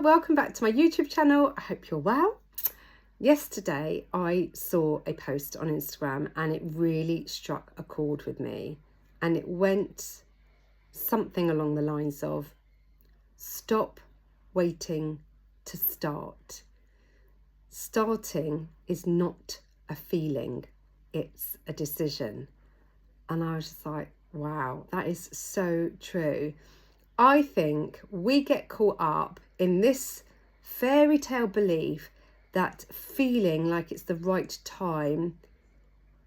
welcome back to my YouTube channel. I hope you're well. Yesterday I saw a post on Instagram and it really struck a chord with me, and it went something along the lines of stop waiting to start. Starting is not a feeling, it's a decision. And I was just like, wow, that is so true. I think we get caught up in this fairy tale belief that feeling like it's the right time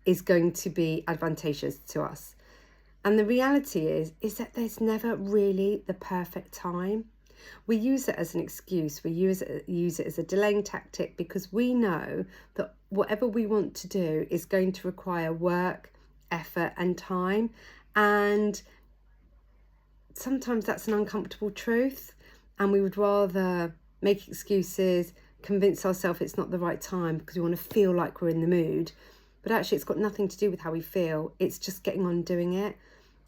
is going to be advantageous to us. And the reality is that there's never really the perfect time. We use it as an excuse. We use it as a delaying tactic because we know that whatever we want to do is going to require work, effort and time. And sometimes that's an uncomfortable truth, and we would rather make excuses, convince ourselves it's not the right time because we want to feel like we're in the mood. But actually it's got nothing to do with how we feel. It's just getting on doing it,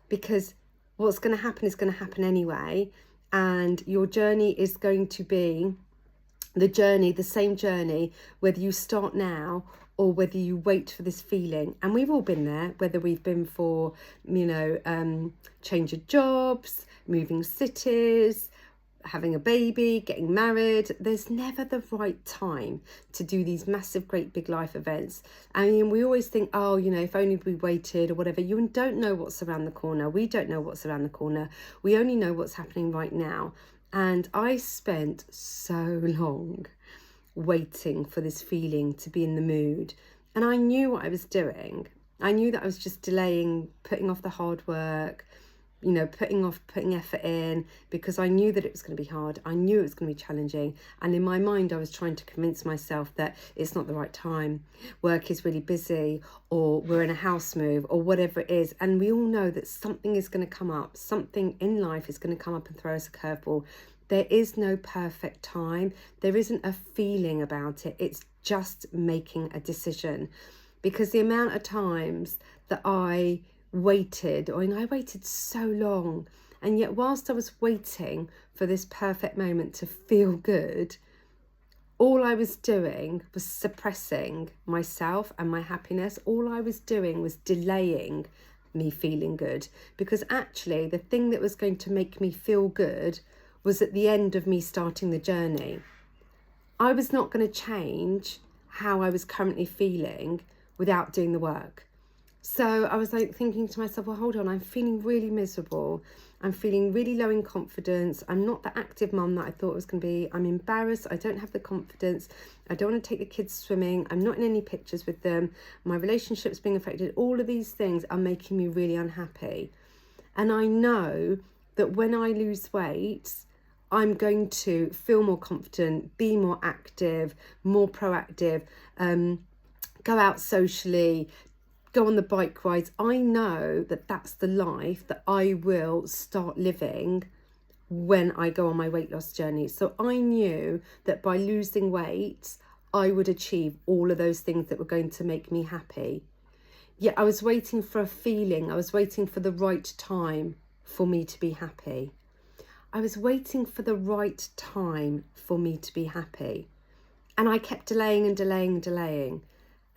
because what's going to happen is going to happen anyway, and your journey is going to be the same journey whether you start now or whether you wait for this feeling. And we've all been there, whether we've been for, change of jobs, moving cities, having a baby, getting married. There's never the right time to do these massive, great big life events. I mean, we always think, if only we waited or whatever. You don't know what's around the corner. We don't know what's around the corner. We only know what's happening right now. And I spent so long waiting for this feeling to be in the mood, and I knew what I was doing. I knew that I was just delaying, putting off the hard work, putting effort in, because I knew that it was going to be hard. I knew it was going to be challenging, and in my mind I was trying to convince myself that it's not the right time, work is really busy, or we're in a house move, or whatever it is. And we all know that something is going to come up, something in life is going to come up and throw us a curveball. There is no perfect time. There isn't a feeling about it. It's just making a decision. Because the amount of times that I waited, I waited so long, and yet whilst I was waiting for this perfect moment to feel good, all I was doing was suppressing myself and my happiness. All I was doing was delaying me feeling good, because actually the thing that was going to make me feel good was at the end of me starting the journey. I was not going to change how I was currently feeling without doing the work. So I was thinking to myself, well, hold on, I'm feeling really miserable. I'm feeling really low in confidence. I'm not the active mum that I thought I was going to be. I'm embarrassed. I don't have the confidence. I don't want to take the kids swimming. I'm not in any pictures with them. My relationship's being affected. All of these things are making me really unhappy. And I know that when I lose weight, I'm going to feel more confident, be more active, more proactive, go out socially, go on the bike rides. I know that that's the life that I will start living when I go on my weight loss journey. So I knew that by losing weight, I would achieve all of those things that were going to make me happy. Yet I was waiting for a feeling. I was waiting for the right time for me to be happy. I was waiting for the right time for me to be happy. And I kept delaying and delaying and delaying.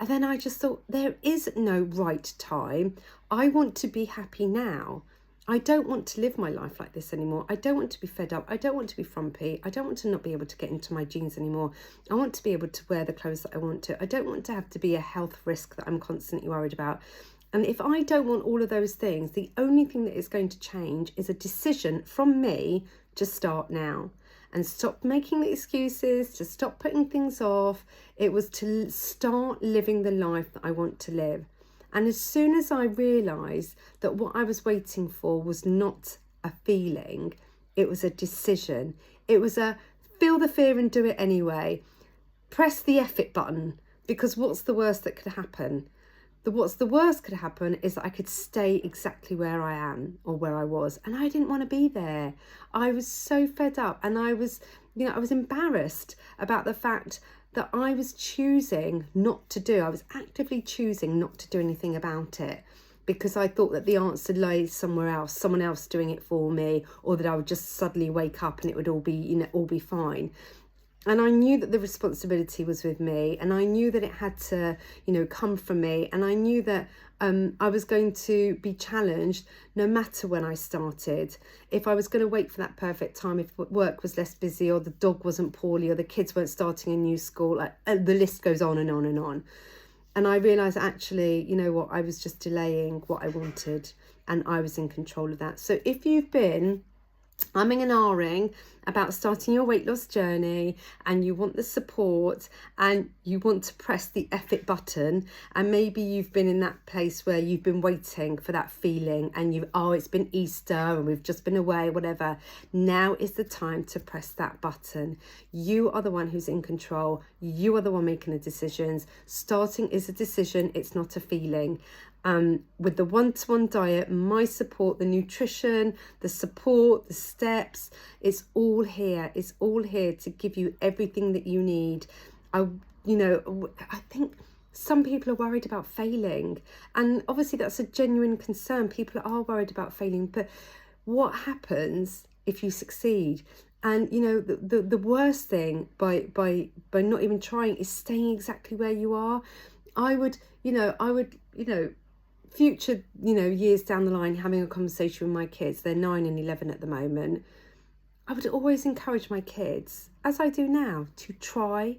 And then I just thought, there is no right time. I want to be happy now. I don't want to live my life like this anymore. I don't want to be fed up. I don't want to be frumpy. I don't want to not be able to get into my jeans anymore. I want to be able to wear the clothes that I want to. I don't want to have to be a health risk that I'm constantly worried about. And if I don't want all of those things, the only thing that is going to change is a decision from me to start now and stop making the excuses, to stop putting things off. It was to start living the life that I want to live. And as soon as I realised that what I was waiting for was not a feeling, it was a decision. It was a feel the fear and do it anyway. Press the F it button, because what's the worst that could happen? What's the worst could happen is that I could stay exactly where I am or where I was, and I didn't want to be there. I was so fed up, and I was embarrassed about the fact that I was choosing not to do. I was actively choosing not to do anything about it. because I thought that the answer lay somewhere else, someone else doing it for me, or that I would just suddenly wake up and it would all be, you know, all be fine. And I knew that the responsibility was with me, and I knew that it had to, you know, come from me. And I knew that I was going to be challenged no matter when I started. If I was going to wait for that perfect time, if work was less busy, or the dog wasn't poorly, or the kids weren't starting a new school, like, the list goes on and on and on. And I realised, actually, you know what, I was just delaying what I wanted, and I was in control of that. So if you've been umming and ahhing about starting your weight loss journey, and you want the support, and you want to press the F-it button, and maybe you've been in that place where you've been waiting for that feeling, and it's been Easter and we've just been away, whatever, now is the time to press that button. You are the one who's in control. You are the one making the decisions. Starting is a decision, it's not a feeling. With the one-to-one diet, my support, the nutrition, the support, the steps, it's all here. It's all here to give you everything that you need. I think some people are worried about failing, and obviously that's a genuine concern. People are worried about failing, but what happens if you succeed? And you know, the worst thing by not even trying is staying exactly where you are. I would future, years down the line, having a conversation with my kids, they're 9 and 11 at the moment, I would always encourage my kids, as I do now, to try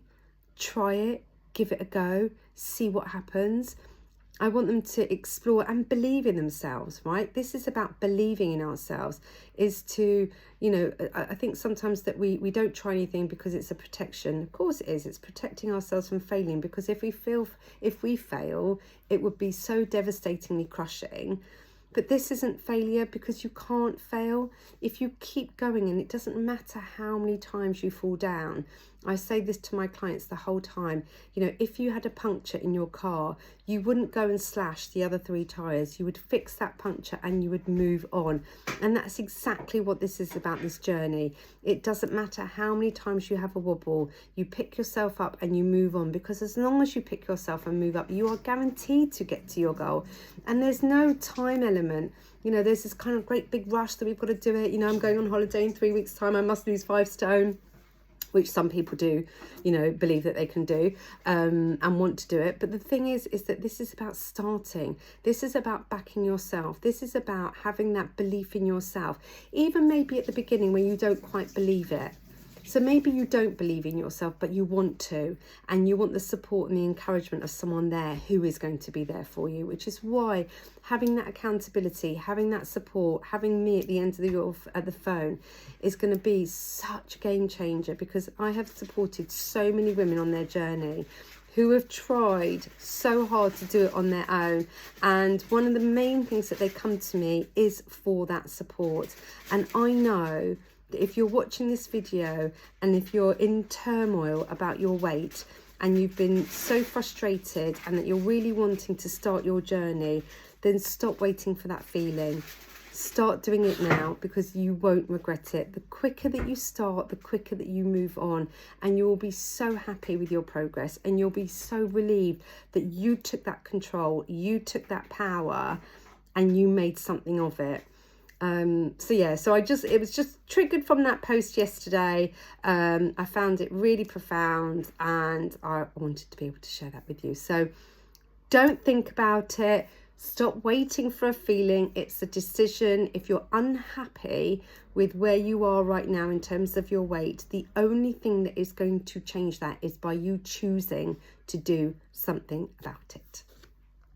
it, give it a go, see what happens. I want them to explore and believe in themselves, right? This is about believing in ourselves, is to, I think sometimes that we don't try anything because it's a protection. Of course it is. It's protecting ourselves from failing, because if we fail, it would be so devastatingly crushing. But this isn't failure, because you can't fail if you keep going, and it doesn't matter how many times you fall down. I say this to my clients the whole time. If you had a puncture in your car, you wouldn't go and slash the other 3 tyres. You would fix that puncture and you would move on. And that's exactly what this is about, this journey. It doesn't matter how many times you have a wobble, you pick yourself up and you move on, because as long as you pick yourself and move up, you are guaranteed to get to your goal. And there's no time element. There's this kind of great big rush that we've got to do it. I'm going on holiday in 3 weeks' time, I must lose 5 stone. Which some people do, believe that they can do, and want to do it. But the thing is that this is about starting. This is about backing yourself. This is about having that belief in yourself, even maybe at the beginning when you don't quite believe it. So maybe you don't believe in yourself, but you want to, and you want the support and the encouragement of someone there who is going to be there for you, which is why having that accountability, having that support, having me at the end of the phone is going to be such a game changer, because I have supported so many women on their journey who have tried so hard to do it on their own. And one of the main things that they come to me is for that support. And I know if you're watching this video and if you're in turmoil about your weight and you've been so frustrated and that you're really wanting to start your journey, then stop waiting for that feeling. Start doing it now, because you won't regret it. The quicker that you start, the quicker that you move on, and you'll be so happy with your progress, and you'll be so relieved that you took that control, you took that power, and you made something of it. So it was just triggered from that post yesterday. I found it really profound, and I wanted to be able to share that with you. So don't think about it. Stop waiting for a feeling. It's a decision. If you're unhappy with where you are right now in terms of your weight, the only thing that is going to change that is by you choosing to do something about it.